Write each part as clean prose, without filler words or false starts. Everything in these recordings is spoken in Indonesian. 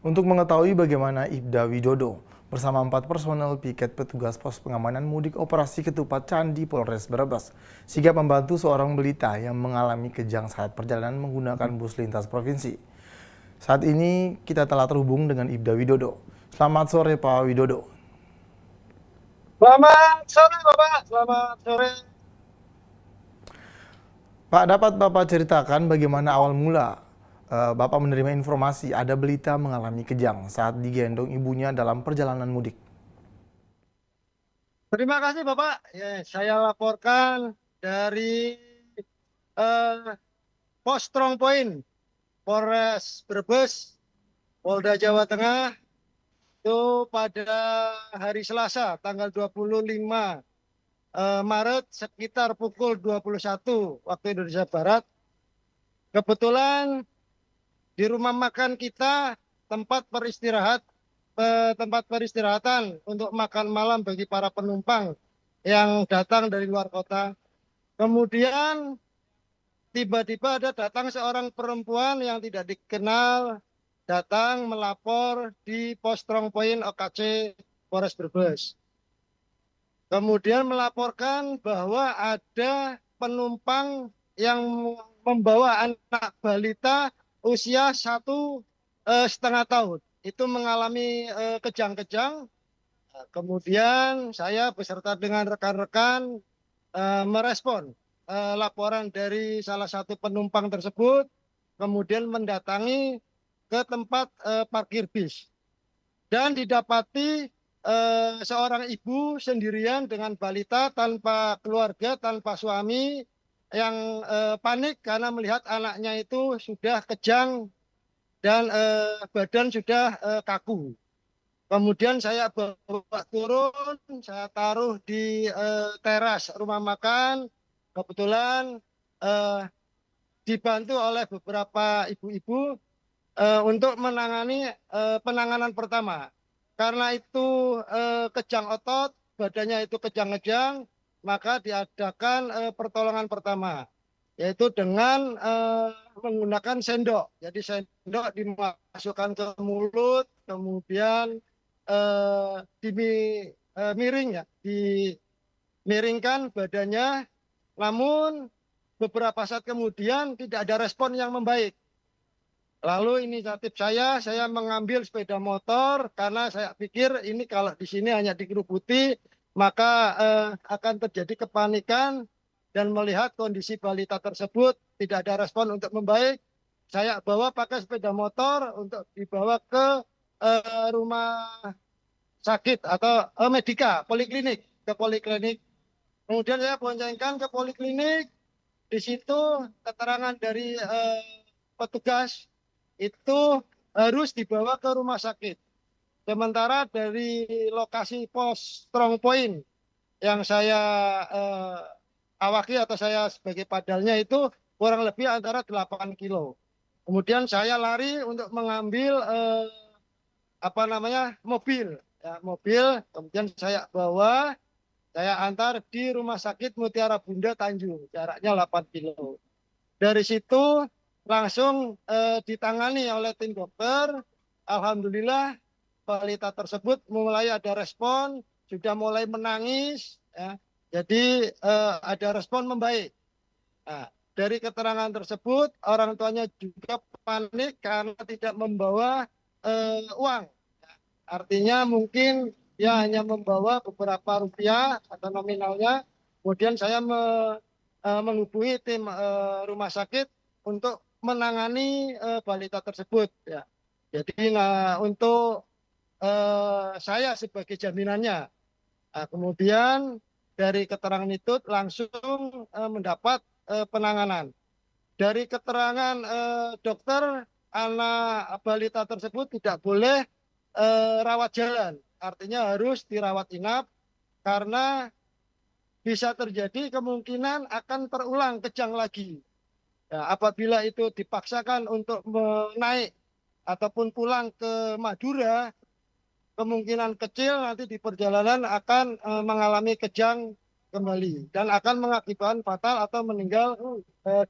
Untuk mengetahui bagaimana Ibda Widodo bersama 4 personel piket petugas pos pengamanan mudik operasi ketupat Candi Polres Brebes sigap membantu seorang balita yang mengalami kejang saat perjalanan menggunakan bus lintas provinsi. Saat ini kita telah terhubung dengan Ibda Widodo. Selamat sore Pak Widodo. Selamat sore Bapak, selamat sore. Pak, dapat Bapak ceritakan bagaimana awal mula Bapak menerima informasi ada balita mengalami kejang saat digendong ibunya dalam perjalanan mudik? Terima kasih Bapak. Ya, saya laporkan dari eh, Pos Strong Point, Polres Brebes, Polda Jawa Tengah, itu pada hari Selasa, tanggal 25 Maret, sekitar pukul 21 waktu Indonesia Barat. Kebetulan di rumah makan kita, tempat tempat peristirahatan untuk makan malam bagi para penumpang yang datang dari luar kota. Kemudian tiba-tiba datang seorang perempuan yang tidak dikenal, datang melapor di Pos Strong Point OKC Polres Brebes. Kemudian melaporkan bahwa ada penumpang yang membawa anak balita usia 1,5 tahun. Itu mengalami kejang-kejang. Kemudian saya beserta dengan rekan-rekan merespon laporan dari salah satu penumpang tersebut, kemudian mendatangi ke tempat parkir bis. Dan didapati seorang ibu sendirian dengan balita tanpa keluarga, tanpa suami, yang panik karena melihat anaknya itu sudah kejang dan badan sudah kaku. Kemudian saya bawa turun, saya taruh di teras rumah makan. Kebetulan eh, dibantu oleh beberapa ibu-ibu untuk menangani penanganan pertama. Karena itu kejang otot, badannya itu kejang-kejang, maka diadakan pertolongan pertama, yaitu dengan menggunakan sendok. Jadi sendok dimasukkan ke mulut, kemudian dimiring ya, dimiringkan badannya, namun beberapa saat kemudian tidak ada respon yang membaik. Lalu inisiatif saya mengambil sepeda motor karena saya pikir ini kalau di sini hanya dikerubuti, maka akan terjadi kepanikan dan melihat kondisi balita tersebut tidak ada respon untuk membaik. Saya bawa pakai sepeda motor untuk dibawa ke rumah sakit atau medika, poliklinik, ke poliklinik. Kemudian saya boncengkan ke poliklinik. Di situ keterangan dari petugas itu harus dibawa ke rumah sakit. Sementara dari lokasi pos Strong Point yang saya eh, awaki atau saya sebagai padalnya itu kurang lebih antara 8 kilo. Kemudian saya lari untuk mengambil apa namanya mobil, ya, mobil. Kemudian saya bawa, saya antar di Rumah Sakit Mutiara Bunda Tanjung, jaraknya 8 kilo. Dari situ langsung ditangani oleh tim dokter. Alhamdulillah balita tersebut mulai ada respon, sudah mulai menangis, ya. Jadi ada respon membaik. Nah, dari keterangan tersebut orang tuanya juga panik karena tidak membawa uang. Artinya mungkin dia hanya membawa beberapa rupiah atau nominalnya. Kemudian saya menghubungi tim rumah sakit untuk menangani balita tersebut. Ya. Jadi nah, untuk saya sebagai jaminannya. Nah, kemudian dari keterangan itu langsung mendapat penanganan. Dari keterangan dokter, anak balita tersebut tidak boleh rawat jalan. Artinya harus dirawat inap karena bisa terjadi kemungkinan akan terulang kejang lagi. Ya, apabila itu dipaksakan untuk menaik ataupun pulang ke Madura, kemungkinan kecil nanti di perjalanan akan mengalami kejang kembali dan akan mengakibatkan fatal atau meninggal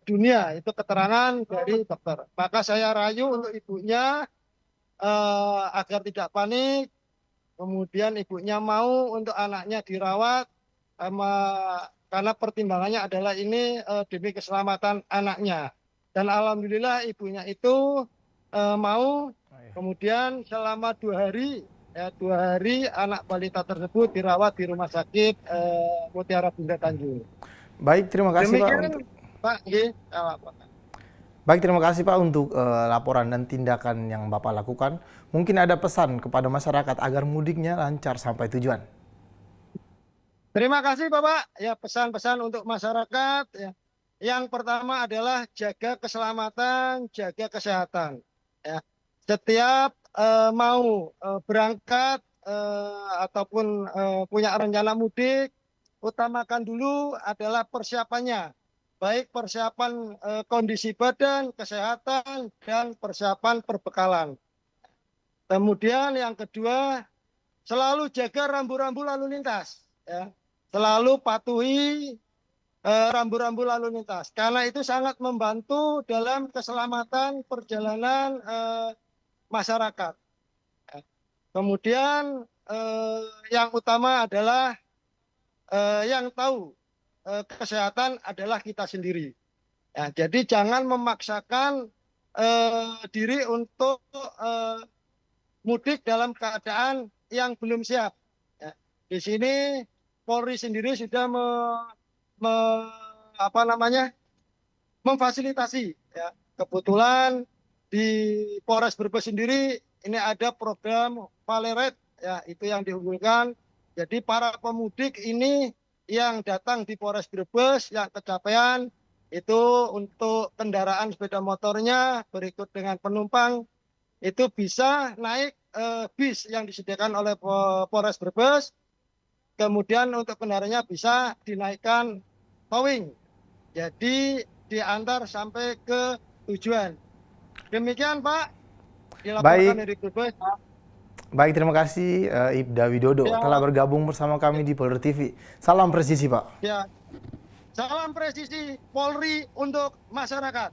dunia. Itu keterangan dari dokter. Maka saya rayu untuk ibunya agar tidak panik. Kemudian ibunya mau untuk anaknya dirawat, karena pertimbangannya adalah ini demi keselamatan anaknya. Dan alhamdulillah ibunya itu mau. Kemudian selama 2 hari, ya 2 hari anak balita tersebut dirawat di rumah sakit Mutiara Bunda Tanjung. Baik, terima kasih Pak Demikian untuk Pak. Nggih. Baik, terima kasih Pak untuk laporan dan tindakan yang Bapak lakukan. Mungkin ada pesan kepada masyarakat agar mudiknya lancar sampai tujuan. Terima kasih Bapak. Ya, pesan-pesan untuk masyarakat ya. Yang pertama adalah jaga keselamatan, jaga kesehatan. Ya. Setiap mau berangkat ataupun punya rencana mudik, utamakan dulu adalah persiapannya. Baik persiapan kondisi badan, kesehatan, dan persiapan perbekalan. Kemudian yang kedua, selalu jaga rambu-rambu lalu lintas. Ya. Selalu patuhi rambu-rambu lalu lintas. Karena itu sangat membantu dalam keselamatan perjalanan masyarakat. Kemudian yang utama adalah yang tahu kesehatan adalah kita sendiri. Ya, jadi jangan memaksakan diri untuk mudik dalam keadaan yang belum siap. Ya, di sini Polri sendiri sudah memfasilitasi. Ya. Kebetulan di Polres Brebes sendiri ini ada program Valeret, ya itu yang diunggulkan. Jadi para pemudik ini yang datang di Polres Brebes yang kecapean itu untuk kendaraan sepeda motornya berikut dengan penumpang itu bisa naik bis yang disediakan oleh Polres Brebes. Kemudian untuk kendaraannya bisa dinaikkan towing. Jadi diantar sampai ke tujuan. Demikian Pak, dilaporkan Baik, dari Brebes. baik, terima kasih Ibda Widodo Ya, telah bergabung bersama kami di Polri TV. Salam presisi Pak. ya. Salam presisi Polri untuk masyarakat.